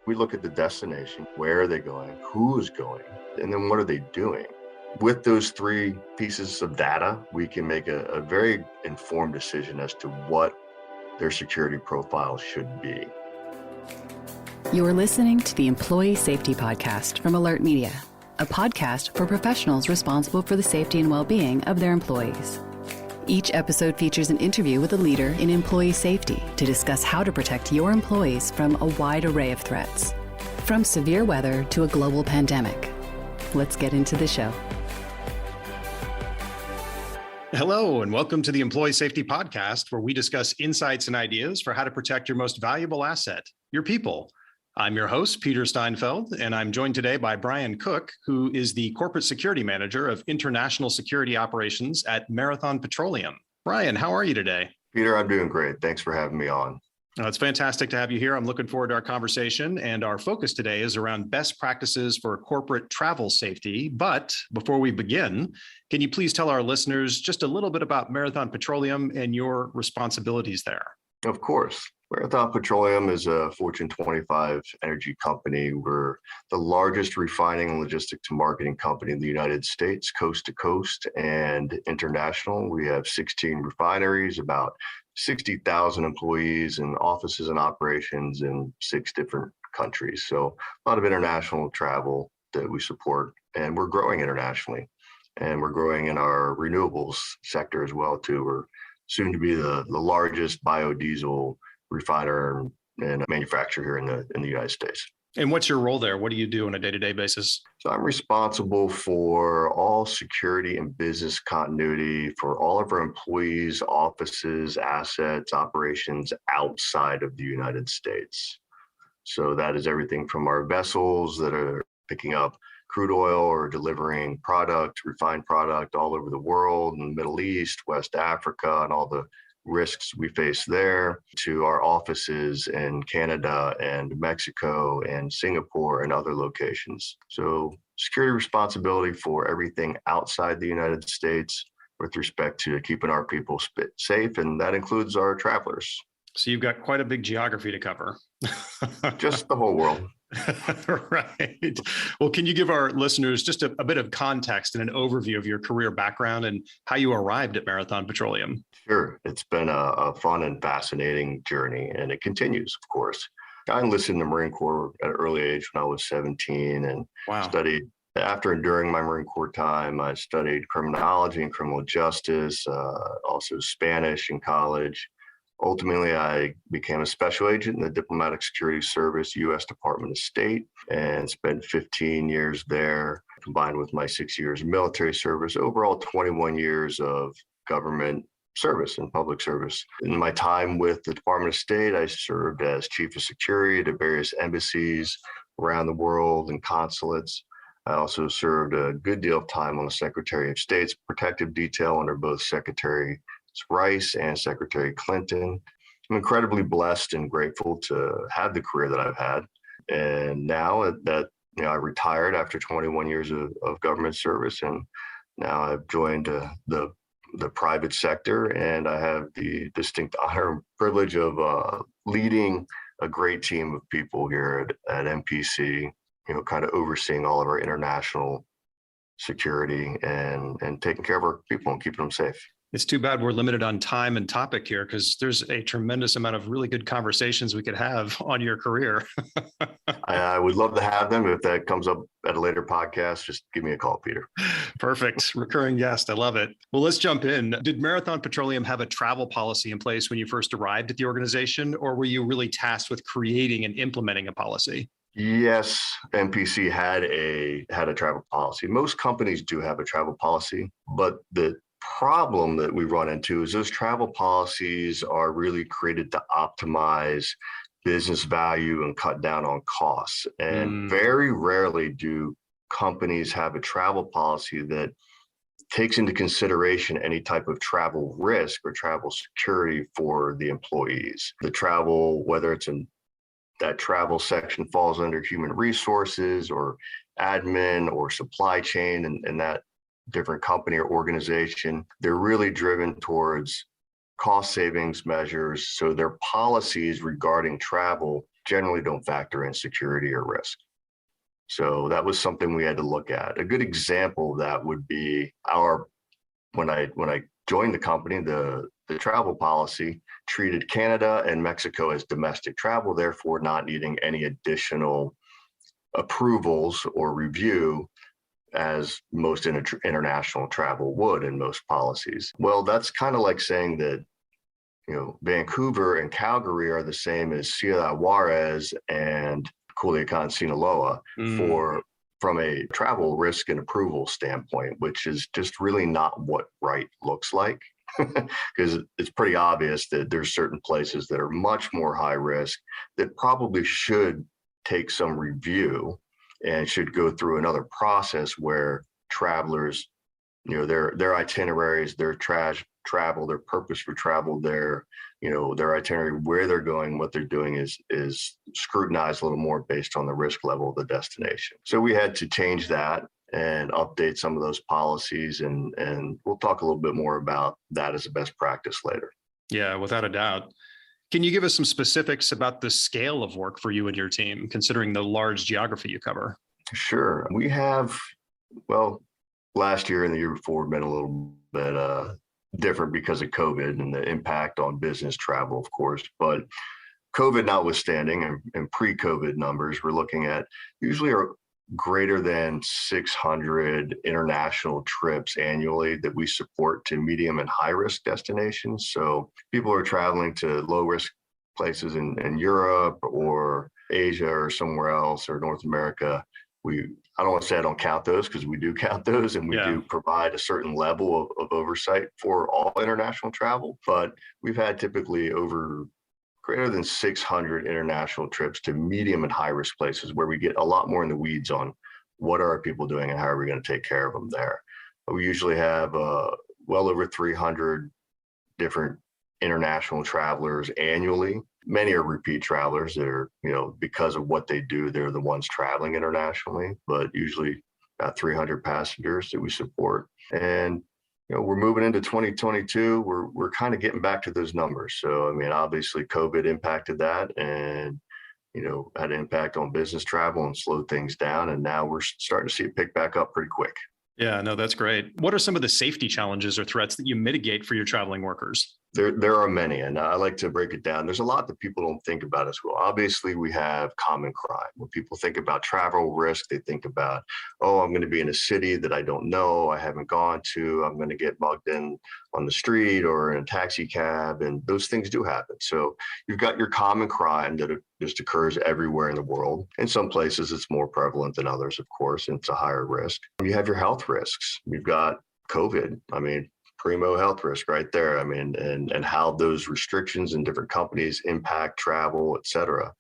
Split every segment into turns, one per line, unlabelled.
We look at the destination, where are they going, who is going, and then what are they doing? With those three pieces of data, we can make a very informed decision as to what their security profile should be.
You're listening to the Employee Safety Podcast from Alert Media, a podcast for professionals responsible for the safety and well-being of their employees. Each episode features an interview with a leader in employee safety to discuss how to protect your employees from a wide array of threats, from severe weather to a global pandemic. Let's get into the show.
Hello, and welcome to the Employee Safety Podcast, where we discuss insights and ideas for how to protect your most valuable asset, your people. I'm your host, Peter Steinfeld, and I'm joined today by Brian Cook, who is the Corporate Security Manager of International Security Operations at Marathon Petroleum. Brian, how are you today?
Peter, I'm doing great. Thanks for having me on.
It's fantastic to have you here. I'm looking forward to our conversation, and our focus today is around best practices for corporate travel safety. But before we begin, can you please tell our listeners just a little bit about Marathon Petroleum and your responsibilities there?
Of course. Marathon Petroleum is a Fortune 25 energy company. We're the largest refining and logistics marketing company in the United States, coast to coast and international. We have 16 refineries, about 60,000 employees and offices and operations in 6 different countries. So a lot of international travel that we support, and we're growing internationally. And we're growing in our renewables sector as well, too. We're soon to be the largest biodiesel refiner and manufacturer here in the United States.
And what's your role there? What do you do on a day-to-day basis?
So I'm responsible for all security and business continuity for all of our employees, offices, assets, operations outside of the United States. So that is everything from our vessels that are picking up crude oil or delivering product, refined product all over the world, in the Middle East, West Africa, and all the risks we face there, to our offices in Canada and Mexico and Singapore and other locations. So security responsibility for everything outside the United States with respect to keeping our people safe, and that includes our travelers.
So you've got quite a big geography to cover.
Just the whole world.
Right. Well, can you give our listeners just a bit of context and an overview of your career background and how you arrived at Marathon Petroleum?
Sure. It's been a fun and fascinating journey, and it continues, of course. I enlisted in the Marine Corps at an early age when I was 17 and studied. After and during my Marine Corps time, I studied criminology and criminal justice, also Spanish in college. Ultimately, I became a special agent in the Diplomatic Security Service, U.S. Department of State, and spent 15 years there, combined with my 6 years of military service, overall 21 years of government service and public service. In my time with the Department of State, I served as Chief of Security to various embassies around the world and consulates. I also served a good deal of time on the Secretary of State's protective detail under both Secretary Rice and Secretary Clinton. I'm incredibly blessed and grateful to have the career that I've had. And now that I retired after 21 years of government service, and now I've joined the private sector, and I have the distinct honor and privilege of leading a great team of people here at MPC, kind of overseeing all of our international security and taking care of our people and keeping them safe.
It's too bad we're limited on time and topic here, because there's a tremendous amount of really good conversations we could have on your career.
I would love to have them. If that comes up at a later podcast, just give me a call, Peter.
Perfect. Recurring guest. I love it. Well, let's jump in. Did Marathon Petroleum have a travel policy in place when you first arrived at the organization, or were you really tasked with creating and implementing a policy?
Yes, MPC had a travel policy. Most companies do have a travel policy, but the problem that we run into is those travel policies are really created to optimize business value and cut down on costs. And very rarely do companies have a travel policy that takes into consideration any type of travel risk or travel security for the employees. The travel, whether it's in that travel section falls under human resources or admin or supply chain, and that different company or organization, they're really driven towards cost savings measures. So their policies regarding travel generally don't factor in security or risk. So that was something we had to look at. A good example of that would be when I joined the company, the travel policy treated Canada and Mexico as domestic travel, therefore not needing any additional approvals or review as most international travel would in most policies. Well, that's kind of like saying that, Vancouver and Calgary are the same as Ciudad Juarez and Culiacan, Sinaloa from a travel risk and approval standpoint, which is just really not what right looks like. Because it's pretty obvious that there's certain places that are much more high risk that probably should take some review and should go through another process where travelers, their itineraries, their travel, their purpose for travel, their itinerary, where they're going, what they're doing is scrutinized a little more based on the risk level of the destination. So we had to change that and update some of those policies, and we'll talk a little bit more about that as a best practice later.
Yeah, without a doubt. Can you give us some specifics about the scale of work for you and your team, considering the large geography you cover?
Sure. We have, last year and the year before have been a little bit different because of COVID and the impact on business travel, of course. But COVID notwithstanding, and pre-COVID numbers, we're looking at usually are greater than 600 international trips annually that we support to medium and high risk destinations. So people are traveling to low risk places in Europe or Asia or somewhere else or North America. I don't want to say I don't count those, because we do count those, and we do provide a certain level of oversight for all international travel. But we've had typically greater than 600 international trips to medium and high risk places where we get a lot more in the weeds on what are our people doing and how are we going to take care of them there. But we usually have well over 300 different international travelers annually. Many are repeat travelers that are, because of what they do, they're the ones traveling internationally, but usually about 300 passengers that we support. And, we're moving into 2022. We're kind of getting back to those numbers. So, obviously COVID impacted that and, had an impact on business travel and slowed things down. And now we're starting to see it pick back up pretty quick.
Yeah, no, that's great. What are some of the safety challenges or threats that you mitigate for your traveling workers?
There are many, and I like to break it down. There's a lot that people don't think about as well. Obviously, we have common crime. When people think about travel risk, they think about, I'm going to be in a city that I don't know, I haven't gone to, I'm going to get mugged in on the street or in a taxi cab, and those things do happen. So you've got your common crime that just occurs everywhere in the world. In some places, it's more prevalent than others, of course, and it's a higher risk. You have your health risks. You've got COVID. Primo health risk right there. And how those restrictions in different companies impact travel, et cetera.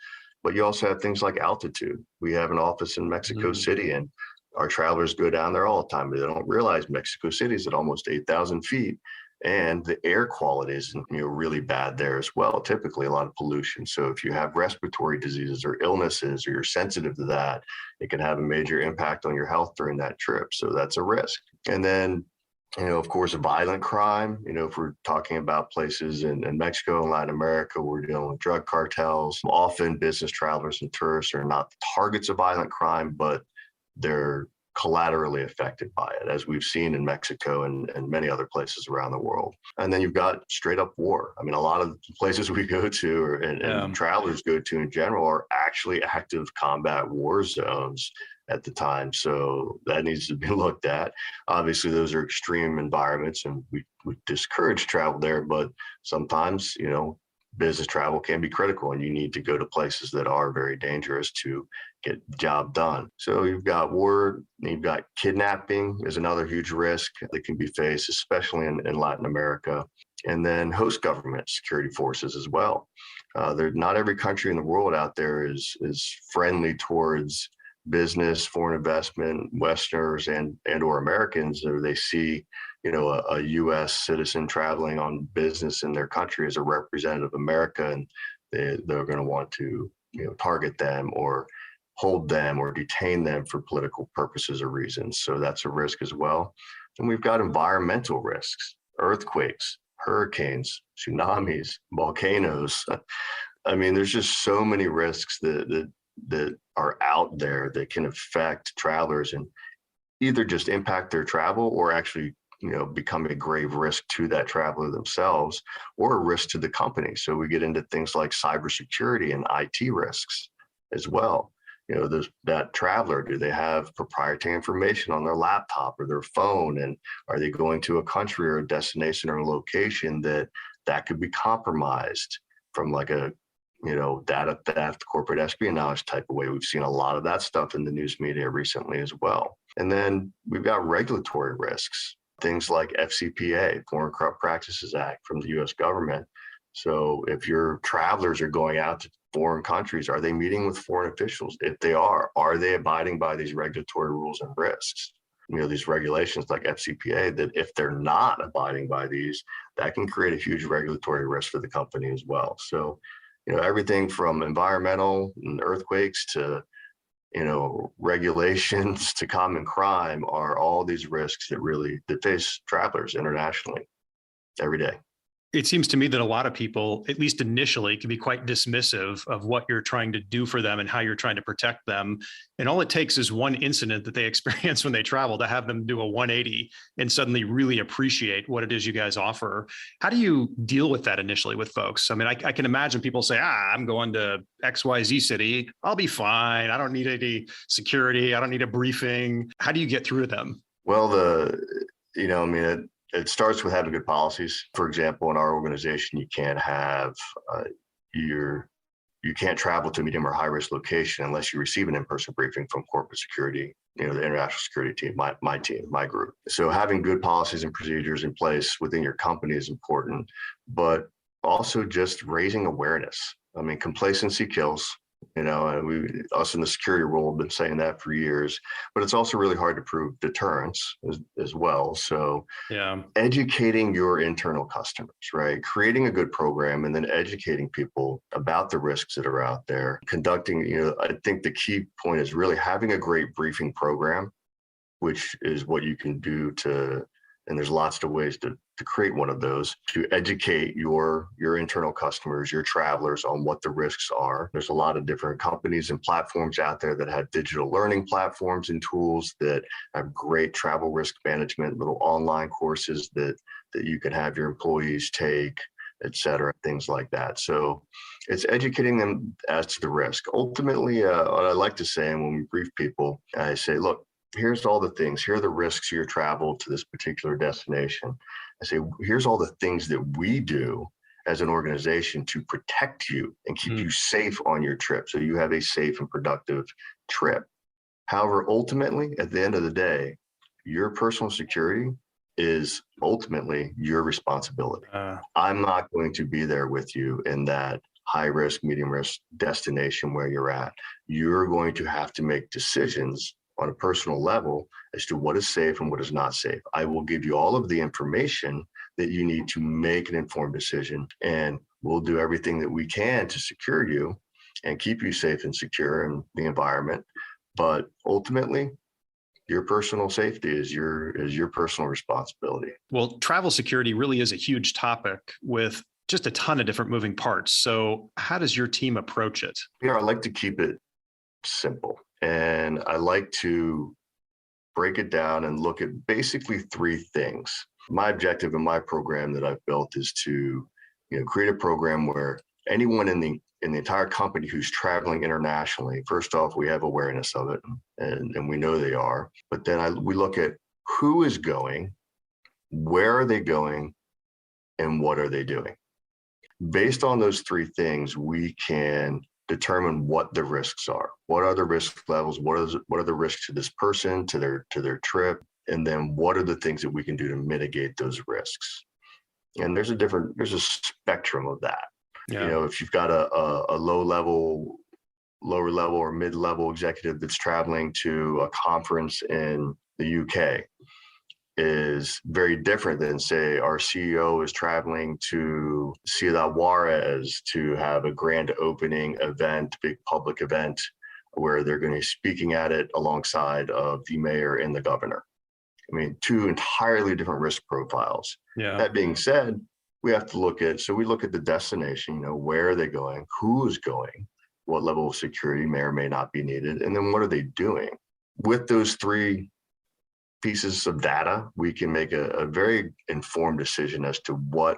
But you also have things like altitude. We have an office in Mexico City, and our travelers go down there all the time, but they don't realize Mexico City is at almost 8,000 feet. And the air quality is really bad there as well. Typically a lot of pollution. So if you have respiratory diseases or illnesses, or you're sensitive to that, it can have a major impact on your health during that trip. So that's a risk. And then, of course, violent crime. If we're talking about places in Mexico and Latin America, we're dealing with drug cartels. Often business travelers and tourists are not the targets of violent crime, but they're collaterally affected by it, as we've seen in Mexico and many other places around the world. And then you've got straight up war. A lot of the places we go to and travelers go to in general are actually active combat war zones at the time. So that needs to be looked at. Obviously, those are extreme environments, and we discourage travel there, but sometimes, business travel can be critical, and you need to go to places that are very dangerous to get the job done. So you've got war, you've got kidnapping is another huge risk that can be faced, especially in Latin America. And then host government security forces as well. Not every country in the world out there is friendly towards business, foreign investment, Westerners and or Americans, or they see, a U.S. citizen traveling on business in their country as a representative of America, and they're going to want to, target them or hold them or detain them for political purposes or reasons. So that's a risk as well. And we've got environmental risks, earthquakes, hurricanes, tsunamis, volcanoes. I mean, there's just so many risks that are out there that can affect travelers and either just impact their travel or actually, become a grave risk to that traveler themselves or a risk to the company. So we get into things like cybersecurity and IT risks as well. That traveler, do they have proprietary information on their laptop or their phone? And are they going to a country or a destination or a location that could be compromised from like a, data theft, corporate espionage type of way? We've seen a lot of that stuff in the news media recently as well. And then we've got regulatory risks, things like FCPA, Foreign Corrupt Practices Act from the US government. So if your travelers are going out to foreign countries, are they meeting with foreign officials? If they are they abiding by these regulatory rules and risks? These regulations like FCPA, that if they're not abiding by these, that can create a huge regulatory risk for the company as well. So, everything from environmental and earthquakes to, regulations to common crime are all these risks that face travelers internationally every day.
It seems to me that a lot of people, at least initially, can be quite dismissive of what you're trying to do for them and how you're trying to protect them. And all it takes is one incident that they experience when they travel to have them do a 180 and suddenly really appreciate what it is you guys offer. How do you deal with that initially with folks? I mean, I can imagine people say, I'm going to XYZ city. I'll be fine. I don't need any security. I don't need a briefing. How do you get through to them?
Well, it starts with having good policies. For example, in our organization, you can't have you can't travel to a medium or high risk location unless you receive an in-person briefing from corporate security, the international security team, my team, my group. So having good policies and procedures in place within your company is important, but also just raising awareness. I mean, complacency kills. And us in the security role have been saying that for years, but it's also really hard to prove deterrence as well. So educating your internal customers, right? Creating a good program and then educating people about the risks that are out there. Conducting, I think the key point is really having a great briefing program, which is what you can do and there's lots of ways to create one of those, to educate your internal customers, your travelers on what the risks are. There's a lot of different companies and platforms out there that have digital learning platforms and tools that have great travel risk management, little online courses that you can have your employees take, et cetera, things like that. So it's educating them as to the risk. Ultimately, what I like to say, and when we brief people, I say, look, here's all the things, here are the risks of your travel to this particular destination. I say, here's all the things that we do as an organization to protect you and keep you safe on your trip, so you have a safe and productive trip. However, ultimately, at the end of the day, your personal security is ultimately your responsibility. I'm not going to be there with you in that high risk, medium risk destination where you're at. You're going to have to make decisions on a personal level as to what is safe and what is not safe. I will give you all of the information that you need to make an informed decision, and we'll do everything that we can to secure you and keep you safe and secure in the environment. But ultimately, your personal safety is your personal responsibility.
Well, travel security really is a huge topic with just a ton of different moving parts. So how does your team approach it?
I like to keep it simple. And I like to break it down and look at basically three things. My objective in my program that I've built is to, create a program where anyone in the entire company who's traveling internationally, first off, we have awareness of it and we know they are. But then we look at who is going, where are they going, and what are they doing? Based on those three things, we can determine what the risks are. What are the risk levels? What are the risks to this person, to their trip? And then what are the things that we can do to mitigate those risks? And there's a spectrum of that.
Yeah.
If you've got a lower level or mid-level executive that's traveling to a conference in the UK, is very different than, say, our CEO is traveling to Ciudad Juarez to have a grand opening event, big public event, where they're going to be speaking at it alongside of the mayor and the governor. I mean, two entirely different risk profiles.
Yeah.
That being said, we have to look at, so we look at the destination, where are they going, who is going, what level of security may or may not be needed, and then what are they doing? With those three pieces of data, we can make a very informed decision as to what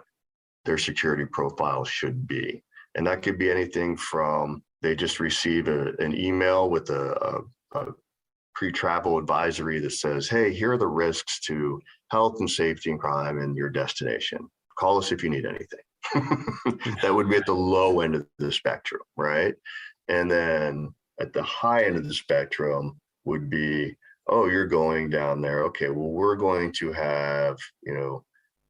their security profile should be. And that could be anything from they just receive an email with a pre-travel advisory that says, hey, here are the risks to health and safety and crime in your destination. Call us if you need anything. That would be at the low end of the spectrum, right? And then at the high end of the spectrum would be, oh, you're going down there. Okay, well, we're going to have,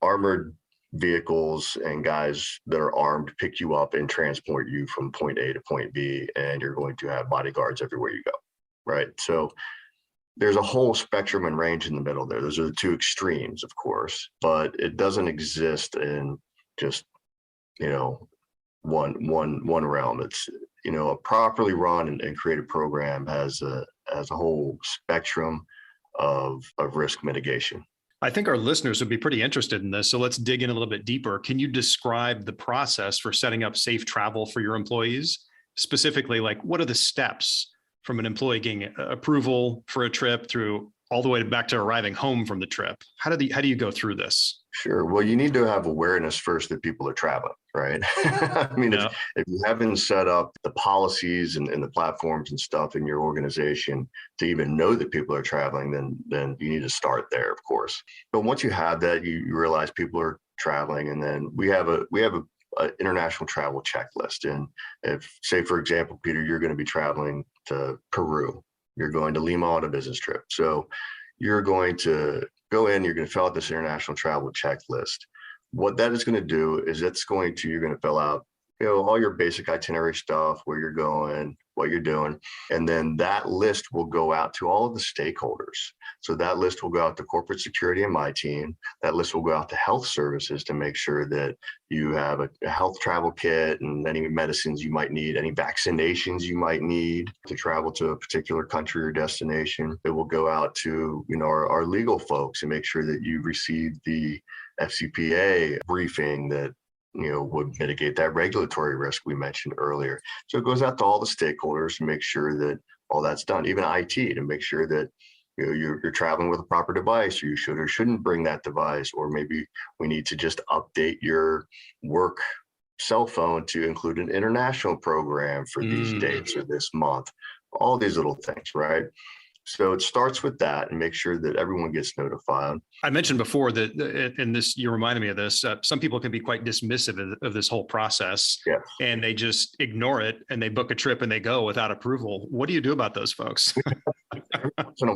armored vehicles and guys that are armed pick you up and transport you from point A to point B, and you're going to have bodyguards everywhere you go, right? So there's a whole spectrum and range in the middle there. Those are the two extremes, of course, but it doesn't exist in just, one realm. It's, a properly run and created program has a whole spectrum of risk mitigation.
I think our listeners would be pretty interested in this. So let's dig in a little bit deeper. Can you describe the process for setting up safe travel for your employees? Specifically, like what are the steps from an employee getting approval for a trip through all the way back to arriving home from the trip? How do you go through this?
Sure. Well, you need to have awareness first that people are traveling, right? I mean, if you haven't set up the policies and the platforms and stuff in your organization to even know that people are traveling, then you need to start there, of course. But once you have that, you realize people are traveling, and then we have a international travel checklist. And if, say, for example, Peter, you're going to be traveling to Peru, you're going to Lima on a business trip. So you're going to go in, you're going to fill out this international travel checklist. What that is going to do is you're going to fill out, all your basic itinerary stuff, where you're going, what you're doing. And then that list will go out to all of the stakeholders. So that list will go out to corporate security and my team. That list will go out to health services to make sure that you have a health travel kit and any medicines you might need, any vaccinations you might need to travel to a particular country or destination. It will go out to, our legal folks and make sure that you receive the FCPA briefing that would mitigate that regulatory risk we mentioned earlier. So it goes out to all the stakeholders to make sure that all that's done, even IT, to make sure that you're traveling with a proper device, or you should or shouldn't bring that device, or maybe we need to just update your work cell phone to include an international program for these dates or this month. All these little things, right? So it starts with that and make sure that everyone gets notified.
I mentioned before that in this, you reminded me of this. Some people can be quite dismissive of this whole process, and they just ignore it and they book a trip and they go without approval. What do you do about those folks?
Every once in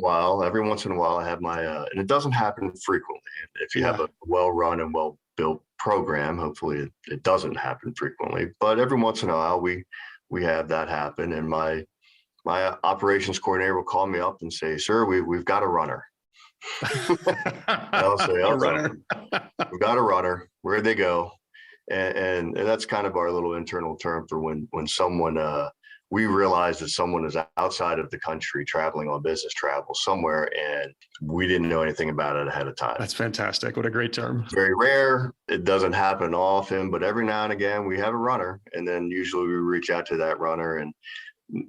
a while, I have my, and it doesn't happen frequently. If you have a well-run and well-built program, hopefully it doesn't happen frequently. But every once in a while, we have that happen, and my operations coordinator will call me up and say, sir, we've got a runner. I'll say, okay, we've got a runner. Where'd they go? And that's kind of our little internal term for when someone, we realize that someone is outside of the country traveling on business travel somewhere, and we didn't know anything about it ahead of time.
That's fantastic. What a great term.
Very rare. It doesn't happen often, but every now and again we have a runner, and then usually we reach out to that runner, and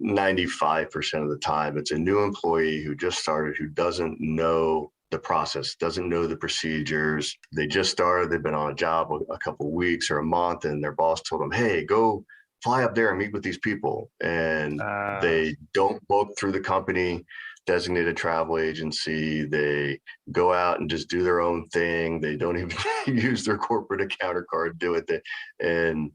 95% of the time it's a new employee who just started, who doesn't know the process, doesn't know the procedures. They just started, they've been on a job a couple of weeks or a month, and their boss told them, hey, go fly up there and meet with these people. And they don't book through the company designated travel agency. They go out and just do their own thing. They don't even use their corporate account card to do it. And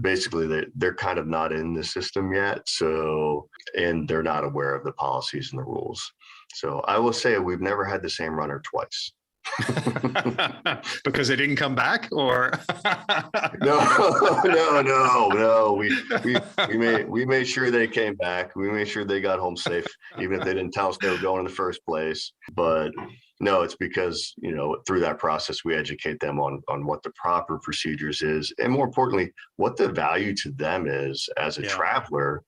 basically they're kind of not in the system yet. So, and they're not aware of the policies and the rules. So I will say we've never had the same runner twice.
Because they didn't come back, or
no. We made sure they came back. We made sure they got home safe, even if they didn't tell us they were going in the first place. But no, it's because, through that process, we educate them on what the proper procedures is, and more importantly, what the value to them is as a traveler.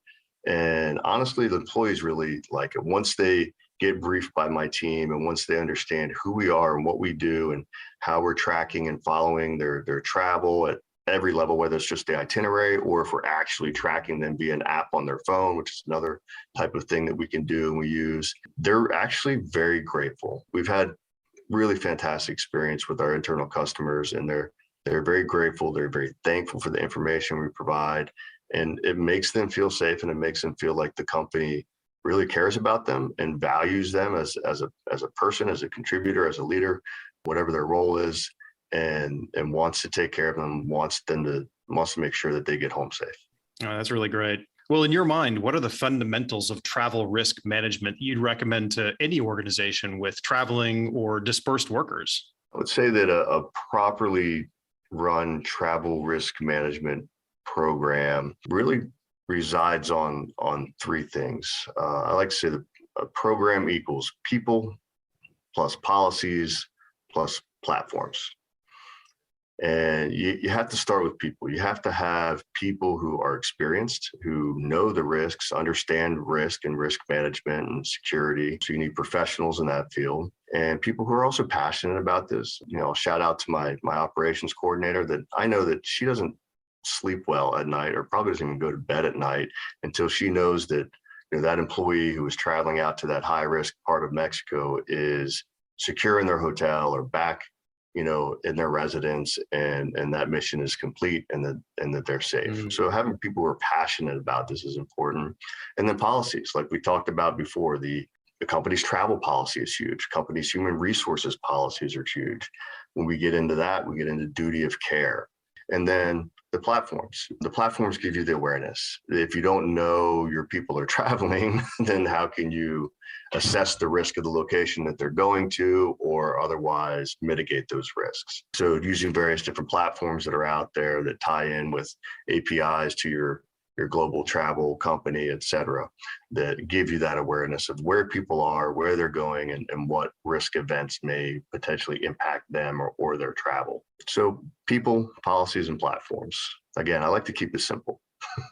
And honestly, the employees really like it. Once they get briefed by my team, and once they understand who we are and what we do and how we're tracking and following their travel at every level, whether it's just the itinerary or if we're actually tracking them via an app on their phone, which is another type of thing that we can do and we use, they're actually very grateful. We've had really fantastic experience with our internal customers, and they're very grateful. They're very thankful for the information we provide, and it makes them feel safe, and it makes them feel like the company really cares about them and values them as a person, as a contributor, as a leader, whatever their role is, and wants to take care of them, wants to make sure that they get home safe.
Oh, that's really great. Well, in your mind, what are the fundamentals of travel risk management you'd recommend to any organization with traveling or dispersed workers?
I would say that a properly run travel risk management program really resides on three things. I like to say that a program equals people plus policies plus platforms. And you have to start with people. You have to have people who are experienced, who know the risks, understand risk and risk management and security. So you need professionals in that field, and people who are also passionate about this. Shout out to my operations coordinator, that I know that she doesn't sleep well at night, or probably doesn't even go to bed at night until she knows that that employee who is traveling out to that high risk part of Mexico is secure in their hotel or back in their residence, and that mission is complete, and that they're safe. Mm-hmm. So having people who are passionate about this is important. And then policies, like we talked about before, the company's travel policy is huge. Company's human resources policies are huge. When we get into that, we get into duty of care. And then the platforms give you the awareness. If you don't know your people are traveling, then how can you assess the risk of the location that they're going to, or otherwise mitigate those risks? So using various different platforms that are out there that tie in with APIs to your global travel company, et cetera, that give you that awareness of where people are, where they're going, and what risk events may potentially impact them or their travel. So people, policies, and platforms. Again, I like to keep it simple.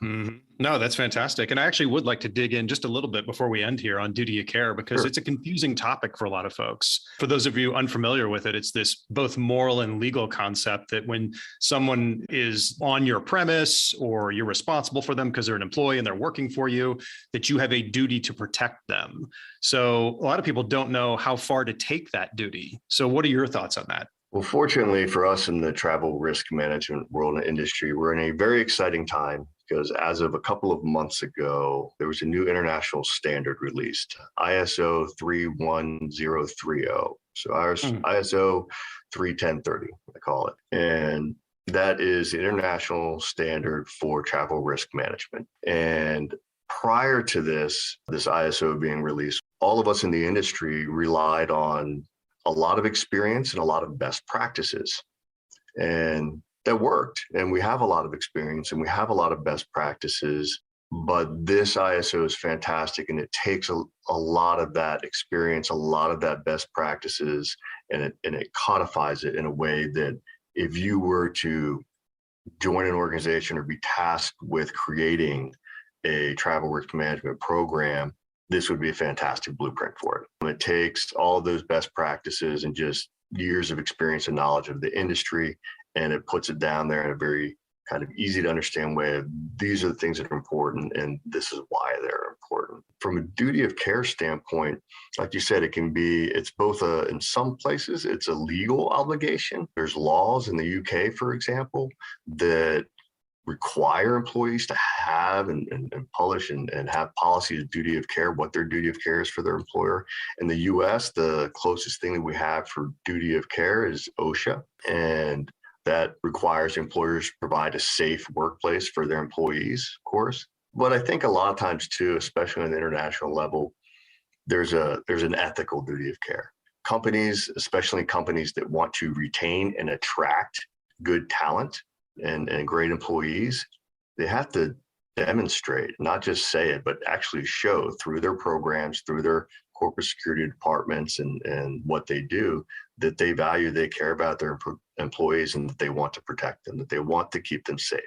Mm-hmm. No, that's fantastic. And I actually would like to dig in just a little bit before we end here on duty of care, because It's a confusing topic for a lot of folks. For those of you unfamiliar with it, it's this both moral and legal concept that when someone is on your premise, or you're responsible for them because they're an employee and they're working for you, that you have a duty to protect them. So a lot of people don't know how far to take that duty. So what are your thoughts on that?
Well, fortunately for us in the travel risk management world and industry, we're in a very exciting time, because as of a couple of months ago, there was a new international standard released, ISO 31030. So ISO 31030, I call it. And that is the international standard for travel risk management. And prior to this ISO being released, all of us in the industry relied on a lot of experience and a lot of best practices. And that worked. And we have a lot of experience and we have a lot of best practices, but this ISO is fantastic, and it takes a lot of that experience, a lot of that best practices, and it codifies it in a way that if you were to join an organization or be tasked with creating a travel risk management program, this would be a fantastic blueprint for it. It takes all those best practices and just years of experience and knowledge of the industry, and it puts it down there in a very kind of easy to understand way of, these are the things that are important, and this is why they're important. From a duty of care standpoint, like you said, it's both in some places, it's a legal obligation. There's laws in the UK, for example, that require employees to have and publish and have policies of duty of care, what their duty of care is for their employer. In the US, the closest thing that we have for duty of care is OSHA, and that requires employers to provide a safe workplace for their employees, of course. But I think a lot of times too, especially on the international level, there's an ethical duty of care. Companies, especially companies that want to retain and attract good talent and great employees, they have to demonstrate, not just say it, but actually show through their programs, through their corporate security departments and what they do, that they value, they care about their employees, and that they want to protect them, that they want to keep them safe,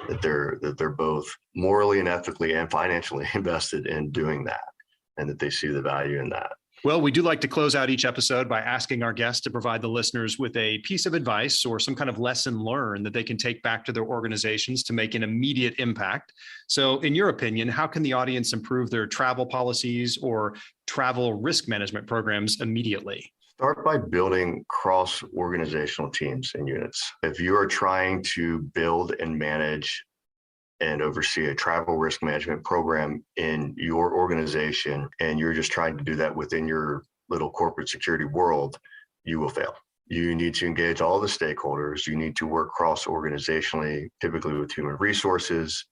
that they're both morally and ethically and financially invested in doing that, and that they see the value in that.
Well, we do like to close out each episode by asking our guests to provide the listeners with a piece of advice or some kind of lesson learned that they can take back to their organizations to make an immediate impact. So in your opinion, how can the audience improve their travel policies or travel risk management programs immediately?
Start by building cross-organizational teams and units. If you are trying to build and manage and oversee a travel risk management program in your organization, and you're just trying to do that within your little corporate security world, you will fail. You need to engage all the stakeholders. You need to work cross-organizationally, typically with human resources,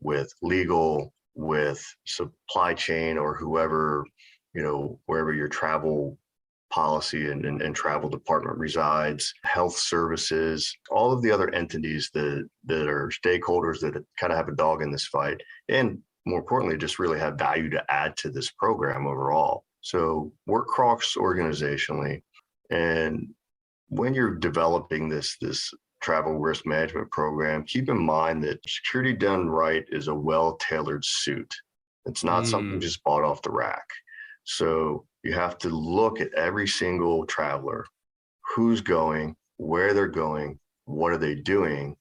with legal, with supply chain, or whoever, wherever your travel policy and travel department resides, health services, all of the other entities that are stakeholders that kind of have a dog in this fight, and more importantly, just really have value to add to this program overall. So work cross-organizationally. And when you're developing this travel risk management program, keep in mind that security done right is a well-tailored suit. It's not something just bought off the rack. So you have to look at every single traveler, who's going, where they're going, what are they doing,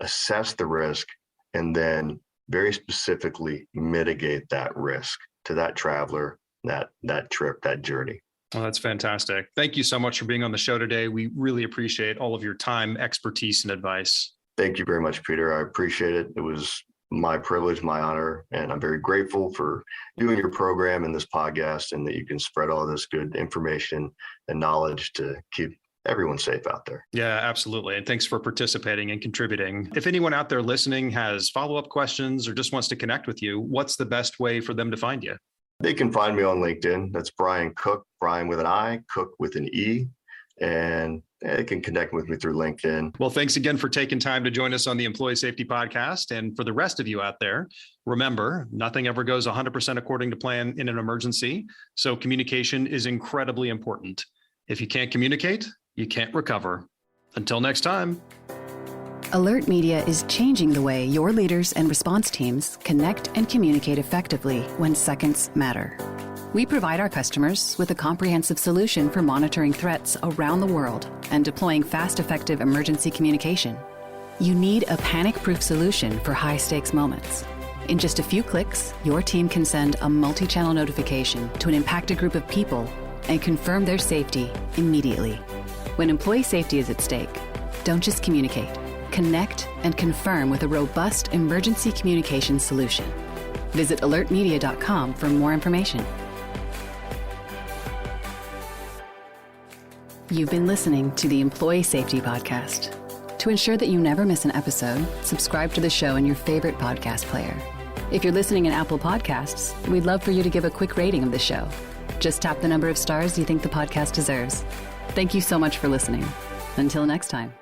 assess the risk, and then very specifically mitigate that risk to that traveler, that trip, that journey.
Well, that's fantastic. Thank you so much for being on the show today. We really appreciate all of your time, expertise, and advice.
Thank you very much, Peter. I appreciate it. It was my privilege, my honor, and I'm very grateful for doing your program and this podcast, and that you can spread all this good information and knowledge to keep everyone safe out there.
Yeah, absolutely. And thanks for participating and contributing. If anyone out there listening has follow-up questions or just wants to connect with you, what's the best way for them to find you?
They can find me on LinkedIn. That's Brian Cook, Brian with an I, Cook with an E. And they can connect with me through LinkedIn.
Well, thanks again for taking time to join us on the Employee Safety Podcast. And for the rest of you out there, remember, nothing ever goes 100% according to plan in an emergency. So communication is incredibly important. If you can't communicate, you can't recover. Until next time.
Alert Media is changing the way your leaders and response teams connect and communicate effectively when seconds matter. We provide our customers with a comprehensive solution for monitoring threats around the world and deploying fast, effective emergency communication. You need a panic-proof solution for high-stakes moments. In just a few clicks, your team can send a multi-channel notification to an impacted group of people and confirm their safety immediately. When employee safety is at stake, don't just communicate. Connect and confirm with a robust emergency communication solution. Visit alertmedia.com for more information. You've been listening to the Employee Safety Podcast. To ensure that you never miss an episode, subscribe to the show in your favorite podcast player. If you're listening in Apple Podcasts, we'd love for you to give a quick rating of the show. Just tap the number of stars you think the podcast deserves. Thank you so much for listening. Until next time.